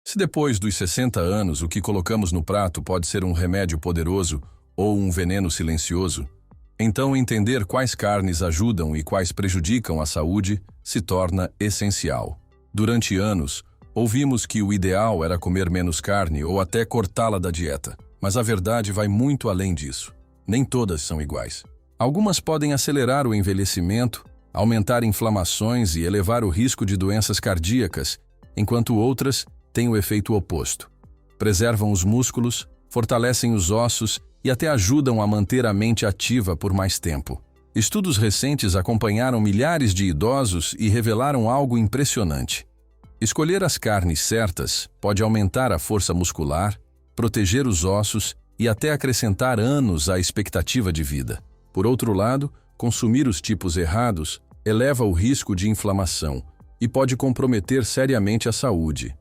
Se depois dos 60 anos o que colocamos no prato pode ser um remédio poderoso ou um veneno silencioso, então entender quais carnes ajudam e quais prejudicam a saúde se torna essencial. Durante anos, ouvimos que o ideal era comer menos carne ou até cortá-la da dieta, mas a verdade vai muito além disso. Nem todas são iguais. Algumas podem acelerar o envelhecimento, aumentar inflamações e elevar o risco de doenças cardíacas, enquanto outras têm o efeito oposto. Preservam os músculos, fortalecem os ossos e até ajudam a manter a mente ativa por mais tempo. Estudos recentes acompanharam milhares de idosos e revelaram algo impressionante. Escolher as carnes certas pode aumentar a força muscular, proteger os ossos e até acrescentar anos à expectativa de vida. Por outro lado, consumir os tipos errados eleva o risco de inflamação e pode comprometer seriamente a saúde.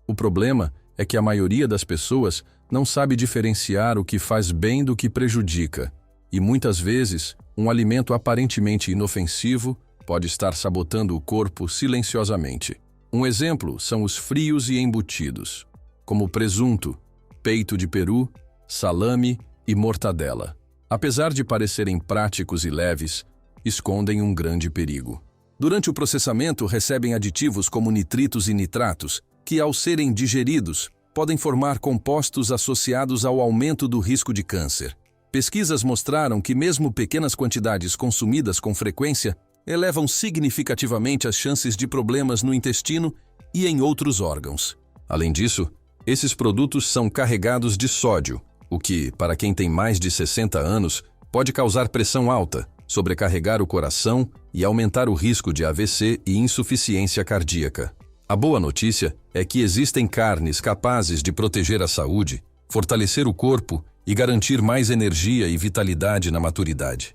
O problema é que a maioria das pessoas não sabe diferenciar o que faz bem do que prejudica, e muitas vezes um alimento aparentemente inofensivo pode estar sabotando o corpo silenciosamente. Um exemplo são os frios e embutidos, como presunto, peito de peru, salame e mortadela. Apesar de parecerem práticos e leves, escondem um grande perigo. Durante o processamento, recebem aditivos como nitritos e nitratos, que, ao serem digeridos, podem formar compostos associados ao aumento do risco de câncer. Pesquisas mostraram que mesmo pequenas quantidades consumidas com frequência elevam significativamente as chances de problemas no intestino e em outros órgãos. Além disso, esses produtos são carregados de sódio, o que, para quem tem mais de 60 anos, pode causar pressão alta, sobrecarregar o coração e aumentar o risco de AVC e insuficiência cardíaca. A boa notícia é que existem carnes capazes de proteger a saúde, fortalecer o corpo e garantir mais energia e vitalidade na maturidade.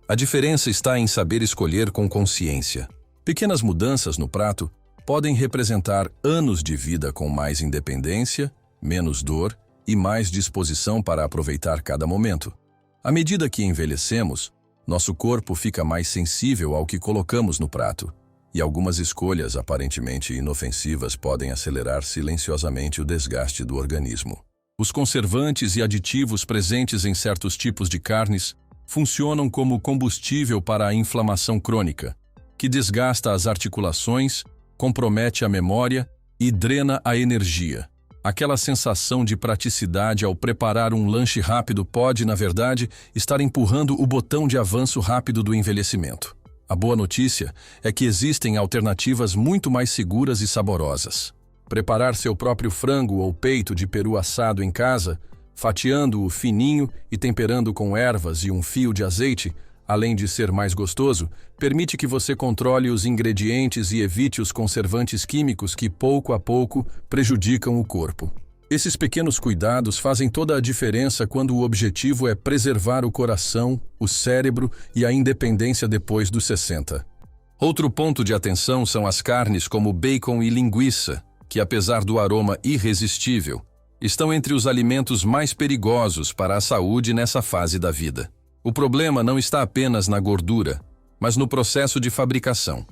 A diferença está em saber escolher com consciência. Pequenas mudanças no prato podem representar anos de vida com mais independência, menos dor e mais disposição para aproveitar cada momento. À medida que envelhecemos, nosso corpo fica mais sensível ao que colocamos no prato, e algumas escolhas aparentemente inofensivas podem acelerar silenciosamente o desgaste do organismo. Os conservantes e aditivos presentes em certos tipos de carnes funcionam como combustível para a inflamação crônica, que desgasta as articulações, compromete a memória e drena a energia. Aquela sensação de praticidade ao preparar um lanche rápido pode, na verdade, estar empurrando o botão de avanço rápido do envelhecimento. A boa notícia é que existem alternativas muito mais seguras e saborosas. Preparar seu próprio frango ou peito de peru assado em casa, fatiando-o fininho e temperando com ervas e um fio de azeite, além de ser mais gostoso, permite que você controle os ingredientes e evite os conservantes químicos que, pouco a pouco, prejudicam o corpo. Esses pequenos cuidados fazem toda a diferença quando o objetivo é preservar o coração, o cérebro e a independência depois dos 60. Outro ponto de atenção são as carnes como bacon e linguiça, que, apesar do aroma irresistível, estão entre os alimentos mais perigosos para a saúde nessa fase da vida. O problema não está apenas na gordura, mas no processo de fabricação.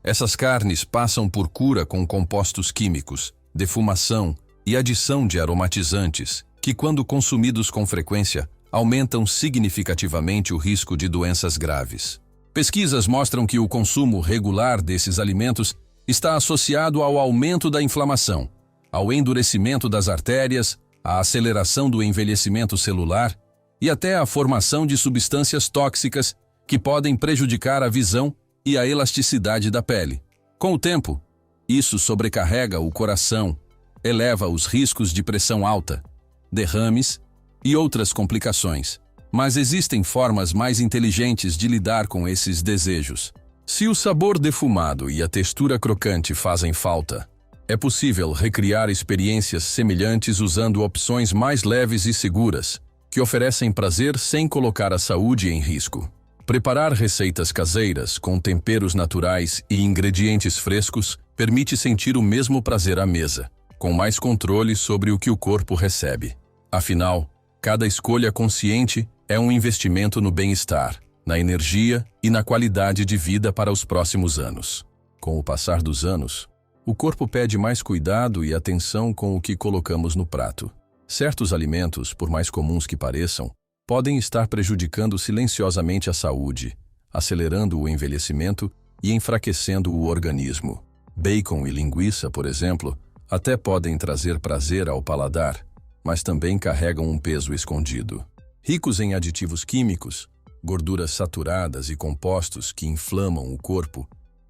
Essas carnes passam por cura com compostos químicos, defumação e adição de aromatizantes, que, quando consumidos com frequência, aumentam significativamente o risco de doenças graves. Pesquisas mostram que o consumo regular desses alimentos está associado ao aumento da inflamação, ao endurecimento das artérias, à aceleração do envelhecimento celular e até à formação de substâncias tóxicas que podem prejudicar a visão e a elasticidade da pele. Com o tempo, isso sobrecarrega o coração, eleva os riscos de pressão alta, derrames e outras complicações. Mas existem formas mais inteligentes de lidar com esses desejos. Se o sabor defumado e a textura crocante fazem falta, é possível recriar experiências semelhantes usando opções mais leves e seguras, que oferecem prazer sem colocar a saúde em risco. Preparar receitas caseiras com temperos naturais e ingredientes frescos permite sentir o mesmo prazer à mesa, com mais controle sobre o que o corpo recebe. Afinal, cada escolha consciente é um investimento no bem-estar, na energia e na qualidade de vida para os próximos anos. Com o passar dos anos, O corpo pede mais cuidado e atenção com o que colocamos no prato. Certos alimentos, por mais comuns que pareçam, podem estar prejudicando silenciosamente a saúde, acelerando o envelhecimento e enfraquecendo o organismo. Bacon e linguiça, por exemplo, até podem trazer prazer ao paladar, mas também carregam um peso escondido. Ricos em aditivos químicos, gorduras saturadas e compostos que inflamam o corpo,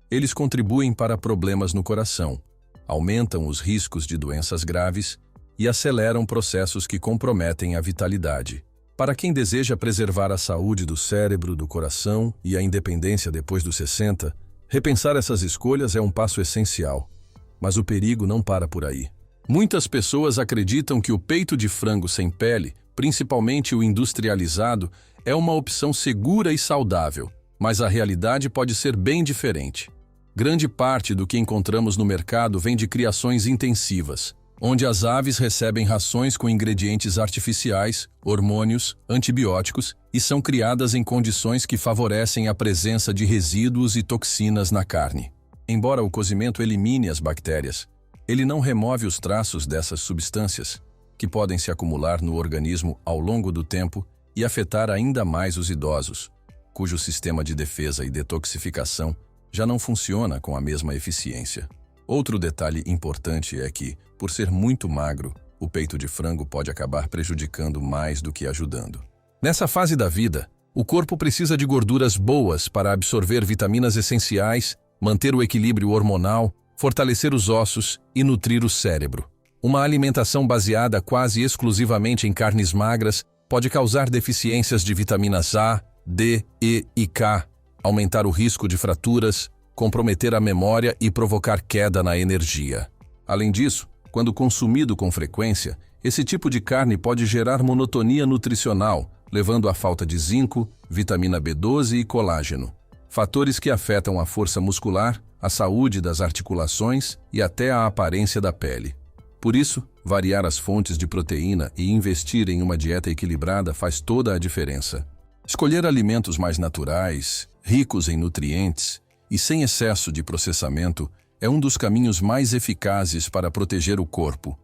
eles contribuem para problemas no coração, aumentam os riscos de doenças graves e aceleram processos que comprometem a vitalidade. Para quem deseja preservar a saúde do cérebro, do coração e a independência depois dos 60, repensar essas escolhas é um passo essencial. Mas o perigo não para por aí. Muitas pessoas acreditam que o peito de frango sem pele, principalmente o industrializado, é uma opção segura e saudável, mas a realidade pode ser bem diferente. Grande parte do que encontramos no mercado vem de criações intensivas, onde as aves recebem rações com ingredientes artificiais, hormônios, antibióticos e são criadas em condições que favorecem a presença de resíduos e toxinas na carne. Embora o cozimento elimine as bactérias, ele não remove os traços dessas substâncias, que podem se acumular no organismo ao longo do tempo e afetar ainda mais os idosos, cujo sistema de defesa e detoxificação já não funciona com a mesma eficiência. Outro detalhe importante é que, por ser muito magro, o peito de frango pode acabar prejudicando mais do que ajudando. Nessa fase da vida, o corpo precisa de gorduras boas para absorver vitaminas essenciais, manter o equilíbrio hormonal, fortalecer os ossos e nutrir o cérebro. Uma alimentação baseada quase exclusivamente em carnes magras pode causar deficiências de vitaminas A, D, E e K, aumentar o risco de fraturas, comprometer a memória e provocar queda na energia. Além disso, quando consumido com frequência, esse tipo de carne pode gerar monotonia nutricional, levando à falta de zinco, vitamina B12 e colágeno, fatores que afetam a força muscular, a saúde das articulações e até a aparência da pele. Por isso, variar as fontes de proteína e investir em uma dieta equilibrada faz toda a diferença. Escolher alimentos mais naturais, ricos em nutrientes e sem excesso de processamento é um dos caminhos mais eficazes para proteger o corpo,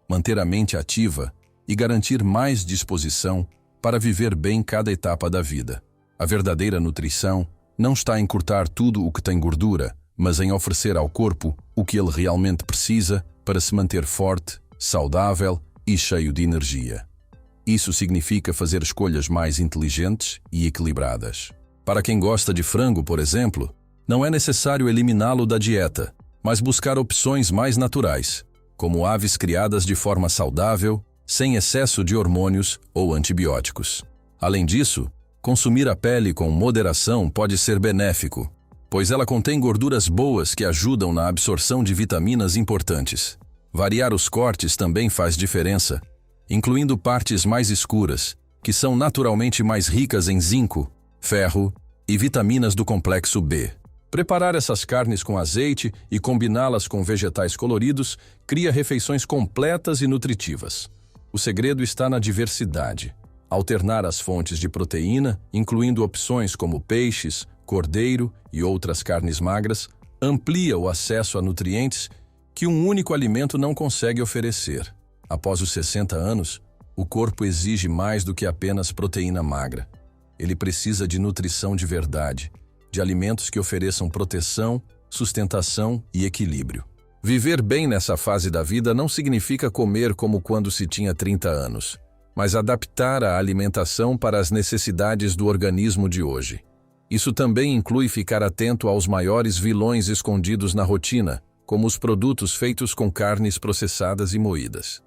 manter a mente ativa e garantir mais disposição para viver bem cada etapa da vida. A verdadeira nutrição não está em cortar tudo o que tem gordura, mas em oferecer ao corpo o que ele realmente precisa para se manter forte, saudável e cheio de energia. Isso significa fazer escolhas mais inteligentes e equilibradas. Para quem gosta de frango, por exemplo, não é necessário eliminá-lo da dieta, mas buscar opções mais naturais, como aves criadas de forma saudável, sem excesso de hormônios ou antibióticos. Além disso, consumir a pele com moderação pode ser benéfico, pois ela contém gorduras boas que ajudam na absorção de vitaminas importantes. Variar os cortes também faz diferença, incluindo partes mais escuras, que são naturalmente mais ricas em zinco, ferro e vitaminas do complexo B. Preparar essas carnes com azeite e combiná-las com vegetais coloridos cria refeições completas e nutritivas. O segredo está na diversidade. Alternar as fontes de proteína, incluindo opções como peixes, cordeiro e outras carnes magras, amplia o acesso a nutrientes que um único alimento não consegue oferecer. Após os 60 anos, o corpo exige mais do que apenas proteína magra. Ele precisa de nutrição de verdade, de alimentos que ofereçam proteção, sustentação e equilíbrio. Viver bem nessa fase da vida não significa comer como quando se tinha 30 anos, mas adaptar a alimentação para as necessidades do organismo de hoje. Isso também inclui ficar atento aos maiores vilões escondidos na rotina, como os produtos feitos com carnes processadas e moídas.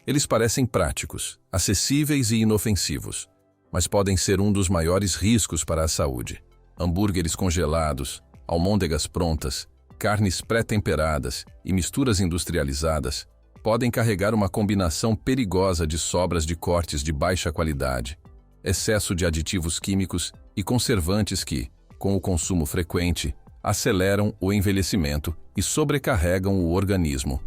Eles parecem práticos, acessíveis e inofensivos, mas podem ser um dos maiores riscos para a saúde. Hambúrgueres congelados, almôndegas prontas, carnes pré-temperadas e misturas industrializadas podem carregar uma combinação perigosa de sobras de cortes de baixa qualidade, excesso de aditivos químicos e conservantes que, com o consumo frequente, aceleram o envelhecimento e sobrecarregam o organismo.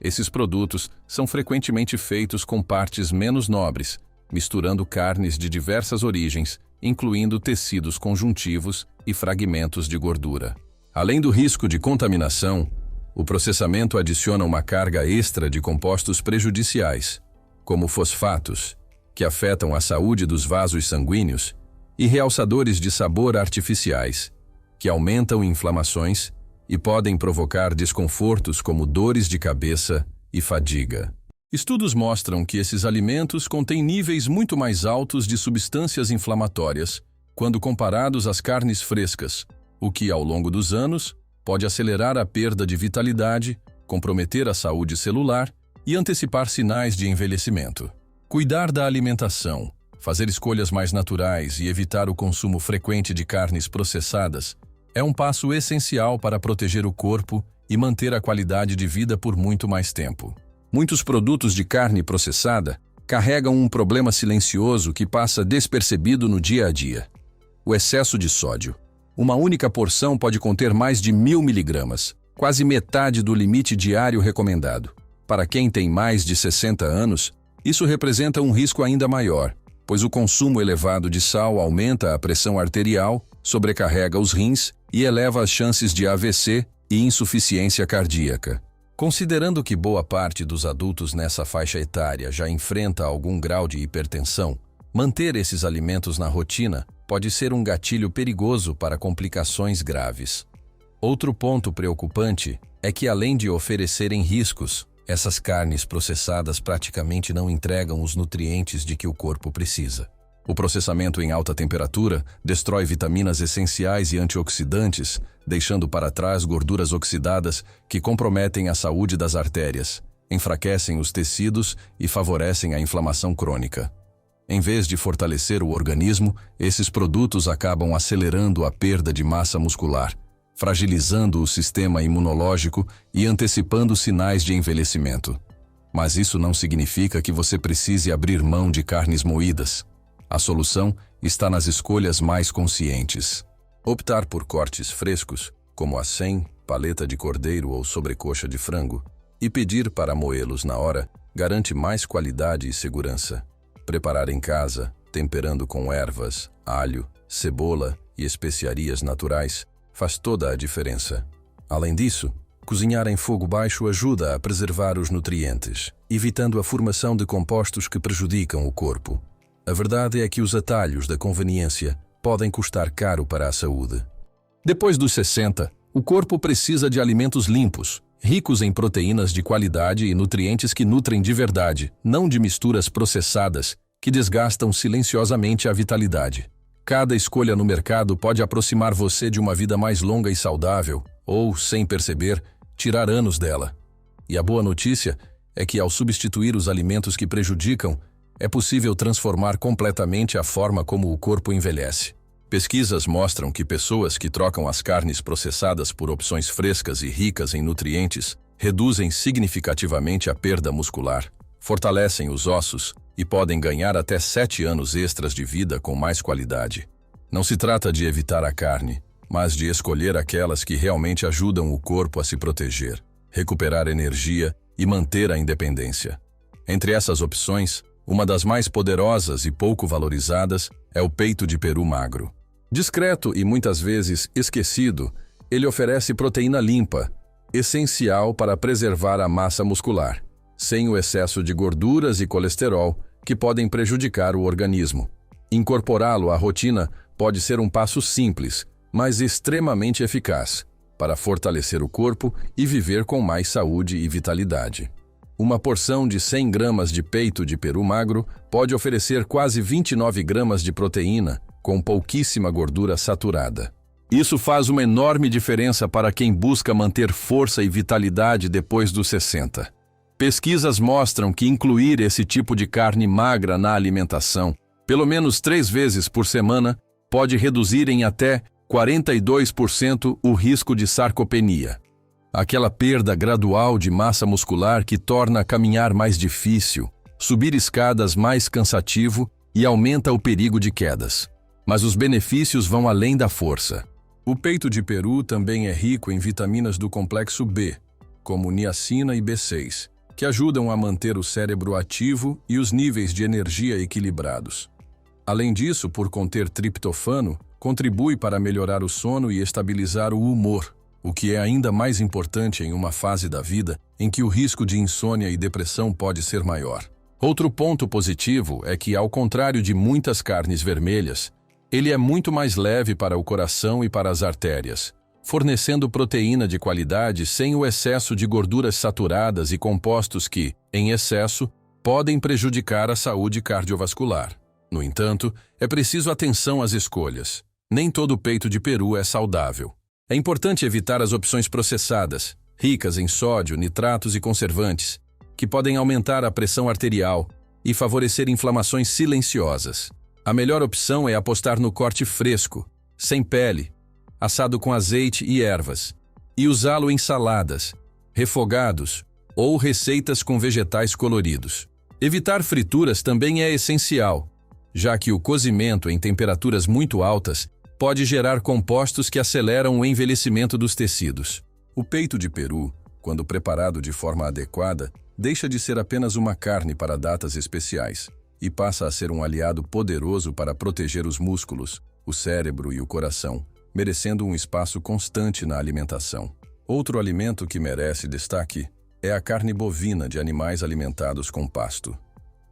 Esses produtos são frequentemente feitos com partes menos nobres, misturando carnes de diversas origens, incluindo tecidos conjuntivos e fragmentos de gordura. Além do risco de contaminação, O processamento adiciona uma carga extra de compostos prejudiciais, como fosfatos, que afetam a saúde dos vasos sanguíneos, e realçadores de sabor artificiais, que aumentam inflamações e podem provocar desconfortos como dores de cabeça e fadiga. Estudos mostram que esses alimentos contêm níveis muito mais altos de substâncias inflamatórias quando comparados às carnes frescas, o que, ao longo dos anos, pode acelerar a perda de vitalidade, comprometer a saúde celular e antecipar sinais de envelhecimento. Cuidar da alimentação, fazer escolhas mais naturais e evitar o consumo frequente de carnes processadas é um passo essencial para proteger o corpo e manter a qualidade de vida por muito mais tempo. Muitos produtos de carne processada carregam um problema silencioso que passa despercebido no dia a dia: o excesso de sódio. Uma única porção pode conter mais de 1000 miligramas, quase metade do limite diário recomendado. Para quem tem mais de 60 anos, isso representa um risco ainda maior, pois o consumo elevado de sal aumenta a pressão arterial, sobrecarrega os rins e eleva as chances de AVC e insuficiência cardíaca. Considerando que boa parte dos adultos nessa faixa etária já enfrenta algum grau de hipertensão, manter esses alimentos na rotina pode ser um gatilho perigoso para complicações graves. Outro ponto preocupante é que, além de oferecerem riscos, essas carnes processadas praticamente não entregam os nutrientes de que o corpo precisa. O processamento em alta temperatura destrói vitaminas essenciais e antioxidantes, deixando para trás gorduras oxidadas que comprometem a saúde das artérias, enfraquecem os tecidos e favorecem a inflamação crônica. Em vez de fortalecer o organismo, esses produtos acabam acelerando a perda de massa muscular, fragilizando o sistema imunológico e antecipando sinais de envelhecimento. Mas isso não significa que você precise abrir mão de carnes moídas. A solução está nas escolhas mais conscientes. Optar por cortes frescos, como acém, paleta de cordeiro ou sobrecoxa de frango, e pedir para moê-los na hora garante mais qualidade e segurança. Preparar em casa, temperando com ervas, alho, cebola e especiarias naturais, faz toda a diferença. Além disso, cozinhar em fogo baixo ajuda a preservar os nutrientes, evitando a formação de compostos que prejudicam o corpo. A verdade é que os atalhos da conveniência podem custar caro para a saúde. Depois dos 60, o corpo precisa de alimentos limpos, ricos em proteínas de qualidade e nutrientes que nutrem de verdade, não de misturas processadas que desgastam silenciosamente a vitalidade. Cada escolha no mercado pode aproximar você de uma vida mais longa e saudável, ou, sem perceber, tirar anos dela. E a boa notícia é que, ao substituir os alimentos que prejudicam, é possível transformar completamente a forma como o corpo envelhece. Pesquisas mostram que pessoas que trocam as carnes processadas por opções frescas e ricas em nutrientes reduzem significativamente a perda muscular, fortalecem os ossos e podem ganhar até 7 anos extras de vida com mais qualidade. Não se trata de evitar a carne, mas de escolher aquelas que realmente ajudam o corpo a se proteger, recuperar energia e manter a independência. Entre essas opções, uma das mais poderosas e pouco valorizadas é o peito de peru magro. Discreto e muitas vezes esquecido, ele oferece proteína limpa, essencial para preservar a massa muscular, sem o excesso de gorduras e colesterol que podem prejudicar o organismo. Incorporá-lo à rotina pode ser um passo simples, mas extremamente eficaz, para fortalecer o corpo e viver com mais saúde e vitalidade. Uma porção de 100 gramas de peito de peru magro pode oferecer quase 29 gramas de proteína, com pouquíssima gordura saturada. Isso faz uma enorme diferença para quem busca manter força e vitalidade depois dos 60. Pesquisas mostram que incluir esse tipo de carne magra na alimentação, pelo menos 3 vezes por semana, pode reduzir em até 42% o risco de sarcopenia. Aquela perda gradual de massa muscular que torna caminhar mais difícil, subir escadas mais cansativo e aumenta o perigo de quedas. Mas os benefícios vão além da força. O peito de peru também é rico em vitaminas do complexo B, como niacina e B6, que ajudam a manter o cérebro ativo e os níveis de energia equilibrados. Além disso, por conter triptofano, contribui para melhorar o sono e estabilizar o humor, o que é ainda mais importante em uma fase da vida em que o risco de insônia e depressão pode ser maior. Outro ponto positivo é que, ao contrário de muitas carnes vermelhas, ele é muito mais leve para o coração e para as artérias, fornecendo proteína de qualidade sem o excesso de gorduras saturadas e compostos que, em excesso, podem prejudicar a saúde cardiovascular. No entanto, é preciso atenção às escolhas. Nem todo peito de peru é saudável. É importante evitar as opções processadas, ricas em sódio, nitratos e conservantes, que podem aumentar a pressão arterial e favorecer inflamações silenciosas. A melhor opção é apostar no corte fresco, sem pele, assado com azeite e ervas, e usá-lo em saladas, refogados ou receitas com vegetais coloridos. Evitar frituras também é essencial, já que o cozimento em temperaturas muito altas pode gerar compostos que aceleram o envelhecimento dos tecidos. O peito de peru, quando preparado de forma adequada, deixa de ser apenas uma carne para datas especiais e passa a ser um aliado poderoso para proteger os músculos, o cérebro e o coração, merecendo um espaço constante na alimentação. Outro alimento que merece destaque é a carne bovina de animais alimentados com pasto.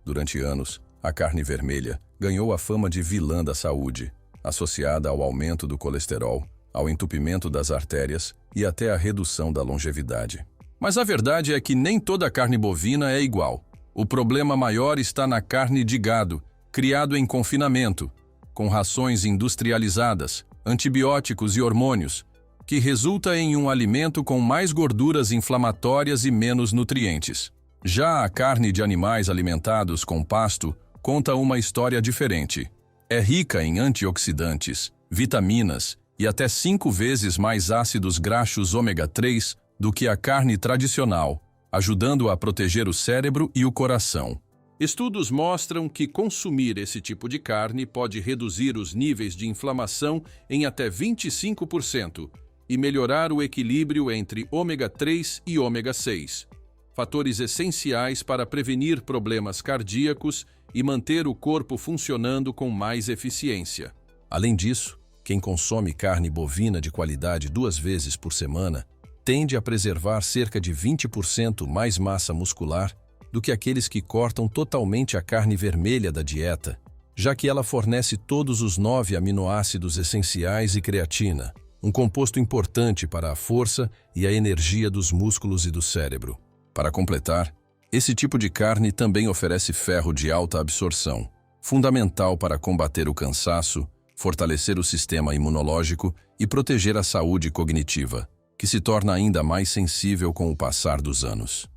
Durante anos, a carne vermelha ganhou a fama de vilã da saúde, associada ao aumento do colesterol, ao entupimento das artérias e até à redução da longevidade. Mas a verdade é que nem toda carne bovina é igual. O problema maior está na carne de gado, criado em confinamento, com rações industrializadas, antibióticos e hormônios, que resulta em um alimento com mais gorduras inflamatórias e menos nutrientes. Já a carne de animais alimentados com pasto conta uma história diferente. É rica em antioxidantes, vitaminas e até 5 vezes mais ácidos graxos ômega 3 do que a carne tradicional, ajudando a proteger o cérebro e o coração. Estudos mostram que consumir esse tipo de carne pode reduzir os níveis de inflamação em até 25% e melhorar o equilíbrio entre ômega 3 e ômega 6, fatores essenciais para prevenir problemas cardíacos e manter o corpo funcionando com mais eficiência. Além disso, quem consome carne bovina de qualidade 2 vezes por semana tende a preservar cerca de 20% mais massa muscular do que aqueles que cortam totalmente a carne vermelha da dieta, já que ela fornece todos os 9 aminoácidos essenciais e creatina, um composto importante para a força e a energia dos músculos e do cérebro. Para completar, esse tipo de carne também oferece ferro de alta absorção, fundamental para combater o cansaço, fortalecer o sistema imunológico e proteger a saúde cognitiva, que se torna ainda mais sensível com o passar dos anos.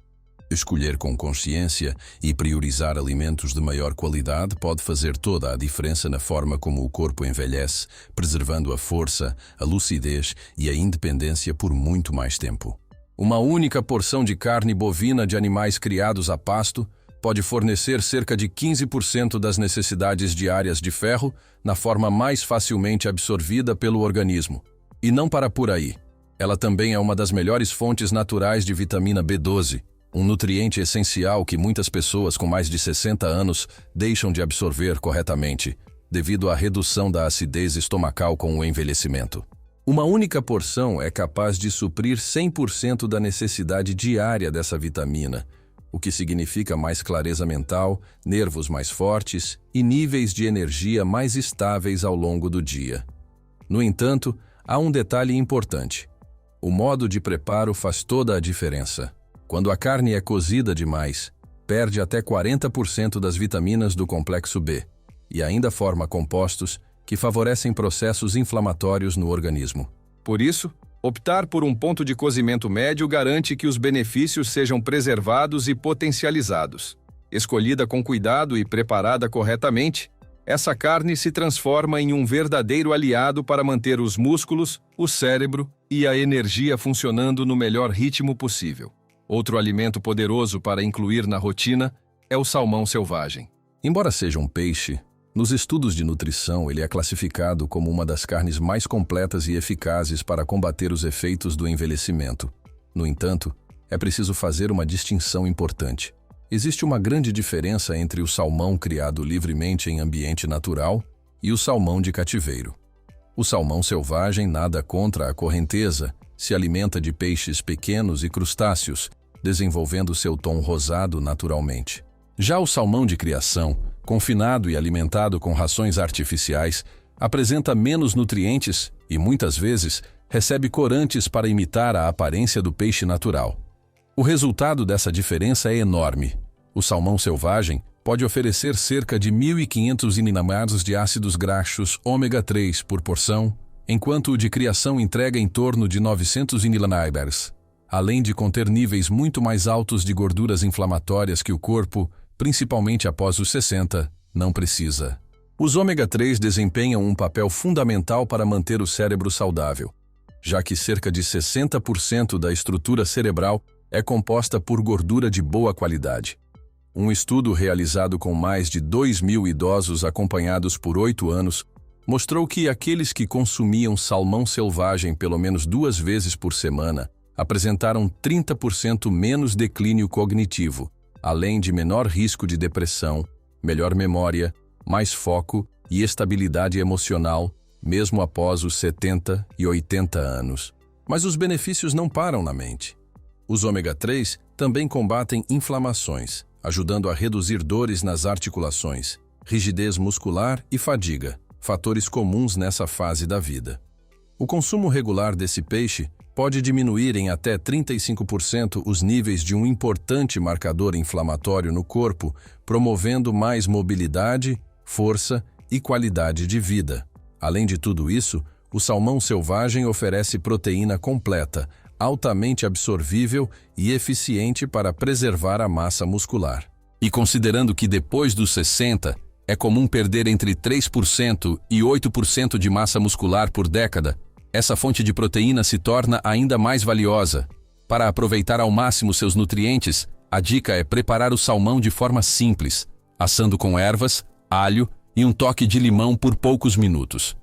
Escolher com consciência e priorizar alimentos de maior qualidade pode fazer toda a diferença na forma como o corpo envelhece, preservando a força, a lucidez e a independência por muito mais tempo. Uma única porção de carne bovina de animais criados a pasto pode fornecer cerca de 15% das necessidades diárias de ferro na forma mais facilmente absorvida pelo organismo. E não para por aí. Ela também é uma das melhores fontes naturais de vitamina B12, um nutriente essencial que muitas pessoas com mais de 60 anos deixam de absorver corretamente, devido à redução da acidez estomacal com o envelhecimento. Uma única porção é capaz de suprir 100% da necessidade diária dessa vitamina, o que significa mais clareza mental, nervos mais fortes e níveis de energia mais estáveis ao longo do dia. No entanto, há um detalhe importante. O modo de preparo faz toda a diferença. Quando a carne é cozida demais, perde até 40% das vitaminas do complexo B e ainda forma compostos que favorecem processos inflamatórios no organismo. Por isso, optar por um ponto de cozimento médio garante que os benefícios sejam preservados e potencializados. Escolhida com cuidado e preparada corretamente, essa carne se transforma em um verdadeiro aliado para manter os músculos, o cérebro e a energia funcionando no melhor ritmo possível. Outro alimento poderoso para incluir na rotina é o salmão selvagem. Embora seja um peixe, nos estudos de nutrição ele é classificado como uma das carnes mais completas e eficazes para combater os efeitos do envelhecimento. No entanto, é preciso fazer uma distinção importante. Existe uma grande diferença entre o salmão criado livremente em ambiente natural e o salmão de cativeiro. O salmão selvagem nada contra a correnteza se alimenta de peixes pequenos e crustáceos, desenvolvendo seu tom rosado naturalmente. Já o salmão de criação, confinado e alimentado com rações artificiais, apresenta menos nutrientes e, muitas vezes, recebe corantes para imitar a aparência do peixe natural. O resultado dessa diferença é enorme. O salmão selvagem pode oferecer cerca de 1.500 ininamardos de ácidos graxos ômega 3 por porção, enquanto o de criação entrega em torno de 900 inilanaibers, além de conter níveis muito mais altos de gorduras inflamatórias que o corpo, principalmente após os 60, não precisa. Os ômega 3 desempenham um papel fundamental para manter o cérebro saudável, já que cerca de 60% da estrutura cerebral é composta por gordura de boa qualidade. Um estudo realizado com mais de 2.000 idosos acompanhados por 8 anos mostrou que aqueles que consumiam salmão selvagem pelo menos 2 vezes por semana apresentaram 30% menos declínio cognitivo, além de menor risco de depressão, melhor memória, mais foco e estabilidade emocional, mesmo após os 70 e 80 anos. Mas os benefícios não param na mente. Os ômega 3 também combatem inflamações, ajudando a reduzir dores nas articulações, rigidez muscular e fadiga, fatores comuns nessa fase da vida. O consumo regular desse peixe pode diminuir em até 35% os níveis de um importante marcador inflamatório no corpo, promovendo mais mobilidade, força e qualidade de vida. Além de tudo isso, o salmão selvagem oferece proteína completa, altamente absorvível e eficiente para preservar a massa muscular. E considerando que depois dos 60, é comum perder entre 3% e 8% de massa muscular por década, essa fonte de proteína se torna ainda mais valiosa. Para aproveitar ao máximo seus nutrientes, a dica é preparar o salmão de forma simples, assando com ervas, alho e um toque de limão por poucos minutos.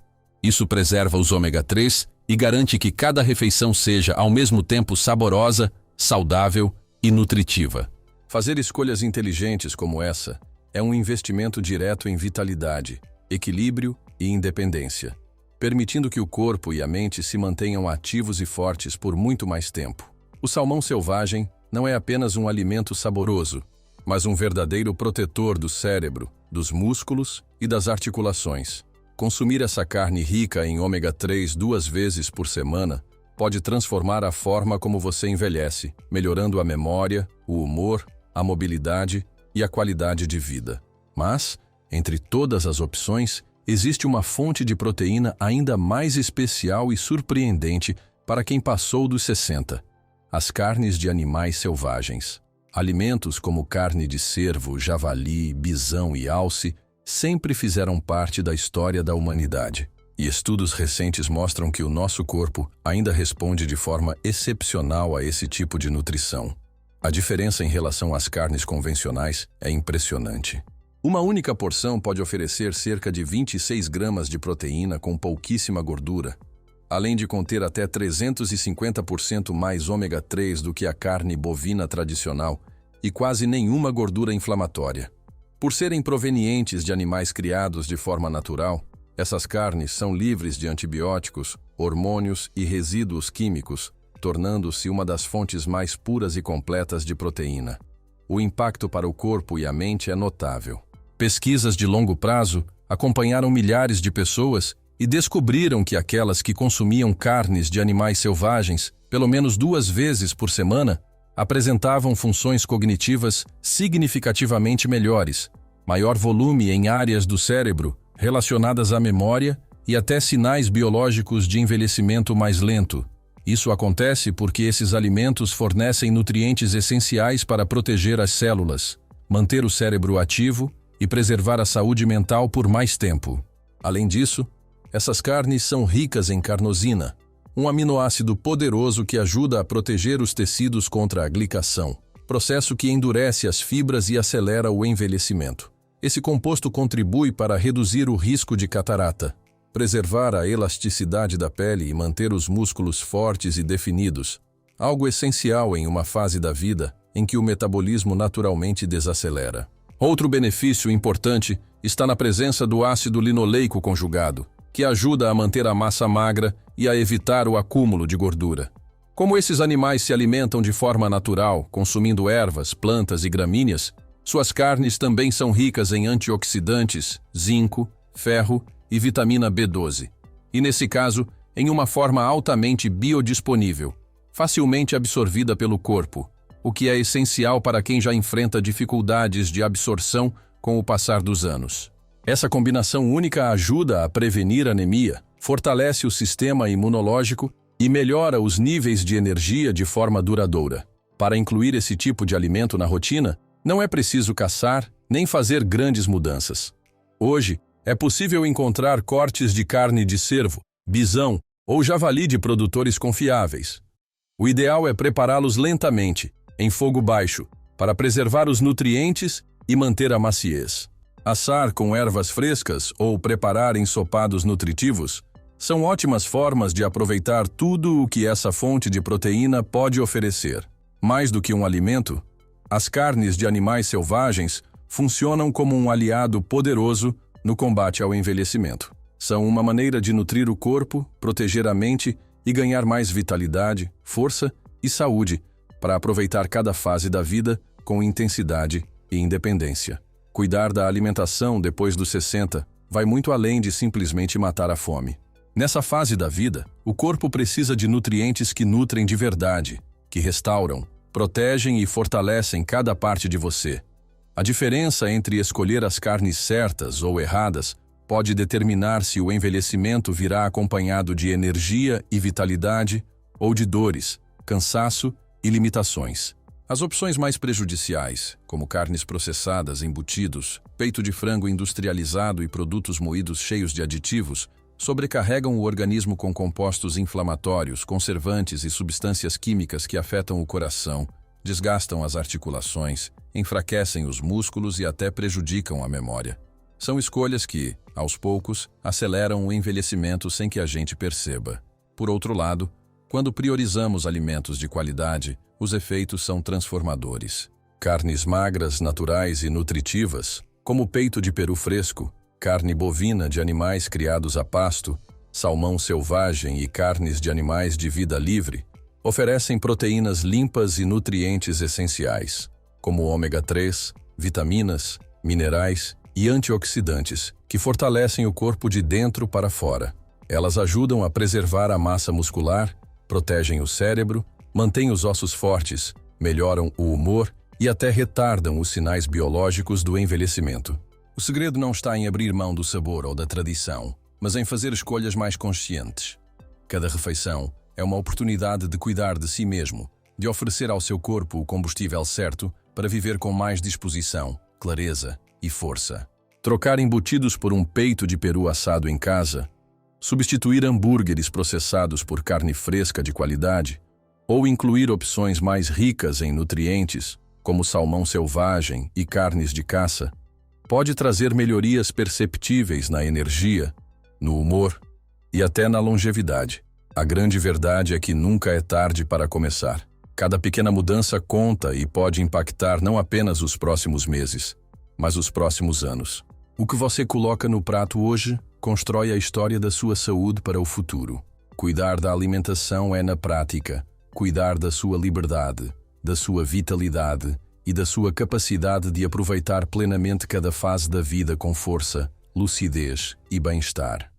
Isso preserva os ômega 3 e garante que cada refeição seja ao mesmo tempo saborosa, saudável e nutritiva. Fazer escolhas inteligentes como essa é um investimento direto em vitalidade, equilíbrio e independência, permitindo que o corpo e a mente se mantenham ativos e fortes por muito mais tempo. O salmão selvagem não é apenas um alimento saboroso, mas um verdadeiro protetor do cérebro, dos músculos e das articulações. Consumir essa carne rica em ômega 3 2 vezes por semana pode transformar a forma como você envelhece, melhorando a memória, o humor, a mobilidade e a qualidade de vida. Mas, entre todas as opções, existe uma fonte de proteína ainda mais especial e surpreendente para quem passou dos 60. As carnes de animais selvagens. Alimentos como carne de cervo, javali, bisão e alce sempre fizeram parte da história da humanidade. E estudos recentes mostram que o nosso corpo ainda responde de forma excepcional a esse tipo de nutrição. A diferença em relação às carnes convencionais é impressionante. Uma única porção pode oferecer cerca de 26 gramas de proteína com pouquíssima gordura, além de conter até 350% mais ômega 3 do que a carne bovina tradicional e quase nenhuma gordura inflamatória. Por serem provenientes de animais criados de forma natural, essas carnes são livres de antibióticos, hormônios e resíduos químicos, tornando-se uma das fontes mais puras e completas de proteína. O impacto para o corpo e a mente é notável. Pesquisas de longo prazo acompanharam milhares de pessoas e descobriram que aquelas que consumiam carnes de animais selvagens pelo menos 2 vezes por semana apresentavam funções cognitivas significativamente melhores, maior volume em áreas do cérebro relacionadas à memória e até sinais biológicos de envelhecimento mais lento. Isso acontece porque esses alimentos fornecem nutrientes essenciais para proteger as células, manter o cérebro ativo e preservar a saúde mental por mais tempo. Além disso, essas carnes são ricas em carnosina, um aminoácido poderoso que ajuda a proteger os tecidos contra a glicação, processo que endurece as fibras e acelera o envelhecimento. Esse composto contribui para reduzir o risco de catarata, preservar a elasticidade da pele e manter os músculos fortes e definidos, algo essencial em uma fase da vida em que o metabolismo naturalmente desacelera. Outro benefício importante está na presença do ácido linoleico conjugado, que ajuda a manter a massa magra e a evitar o acúmulo de gordura. Como esses animais se alimentam de forma natural, consumindo ervas, plantas e gramíneas, suas carnes também são ricas em antioxidantes, zinco, ferro e vitamina B12. E nesse caso, em uma forma altamente biodisponível, facilmente absorvida pelo corpo, o que é essencial para quem já enfrenta dificuldades de absorção com o passar dos anos. Essa combinação única ajuda a prevenir anemia, fortalece o sistema imunológico e melhora os níveis de energia de forma duradoura. Para incluir esse tipo de alimento na rotina, não é preciso caçar nem fazer grandes mudanças. Hoje, é possível encontrar cortes de carne de cervo, bisão ou javali de produtores confiáveis. O ideal é prepará-los lentamente, em fogo baixo, para preservar os nutrientes e manter a maciez. Assar com ervas frescas ou preparar ensopados nutritivos são ótimas formas de aproveitar tudo o que essa fonte de proteína pode oferecer. Mais do que um alimento, as carnes de animais selvagens funcionam como um aliado poderoso no combate ao envelhecimento. São uma maneira de nutrir o corpo, proteger a mente e ganhar mais vitalidade, força e saúde para aproveitar cada fase da vida com intensidade e independência. Cuidar da alimentação depois dos 60 vai muito além de simplesmente matar a fome. Nessa fase da vida, o corpo precisa de nutrientes que nutrem de verdade, que restauram, protegem e fortalecem cada parte de você. A diferença entre escolher as carnes certas ou erradas pode determinar se o envelhecimento virá acompanhado de energia e vitalidade ou de dores, cansaço e limitações. As opções mais prejudiciais, como carnes processadas, embutidos, peito de frango industrializado e produtos moídos cheios de aditivos, sobrecarregam o organismo com compostos inflamatórios, conservantes e substâncias químicas que afetam o coração, desgastam as articulações, enfraquecem os músculos e até prejudicam a memória. São escolhas que, aos poucos, aceleram o envelhecimento sem que a gente perceba. Por outro lado, quando priorizamos alimentos de qualidade, os efeitos são transformadores. Carnes magras, naturais e nutritivas, como peito de peru fresco, carne bovina de animais criados a pasto, salmão selvagem e carnes de animais de vida livre, oferecem proteínas limpas e nutrientes essenciais, como ômega 3, vitaminas, minerais e antioxidantes, que fortalecem o corpo de dentro para fora. Elas ajudam a preservar a massa muscular, protegem o cérebro, mantêm os ossos fortes, melhoram o humor e até retardam os sinais biológicos do envelhecimento. O segredo não está em abrir mão do sabor ou da tradição, mas em fazer escolhas mais conscientes. Cada refeição é uma oportunidade de cuidar de si mesmo, de oferecer ao seu corpo o combustível certo para viver com mais disposição, clareza e força. Trocar embutidos por um peito de peru assado em casa, substituir hambúrgueres processados por carne fresca de qualidade, ou incluir opções mais ricas em nutrientes, como salmão selvagem e carnes de caça, pode trazer melhorias perceptíveis na energia, no humor e até na longevidade. A grande verdade é que nunca é tarde para começar. Cada pequena mudança conta e pode impactar não apenas os próximos meses, mas os próximos anos. O que você coloca no prato hoje constrói a história da sua saúde para o futuro. Cuidar da alimentação é, na prática, cuidar da sua liberdade, da sua vitalidade e da sua capacidade de aproveitar plenamente cada fase da vida com força, lucidez e bem-estar.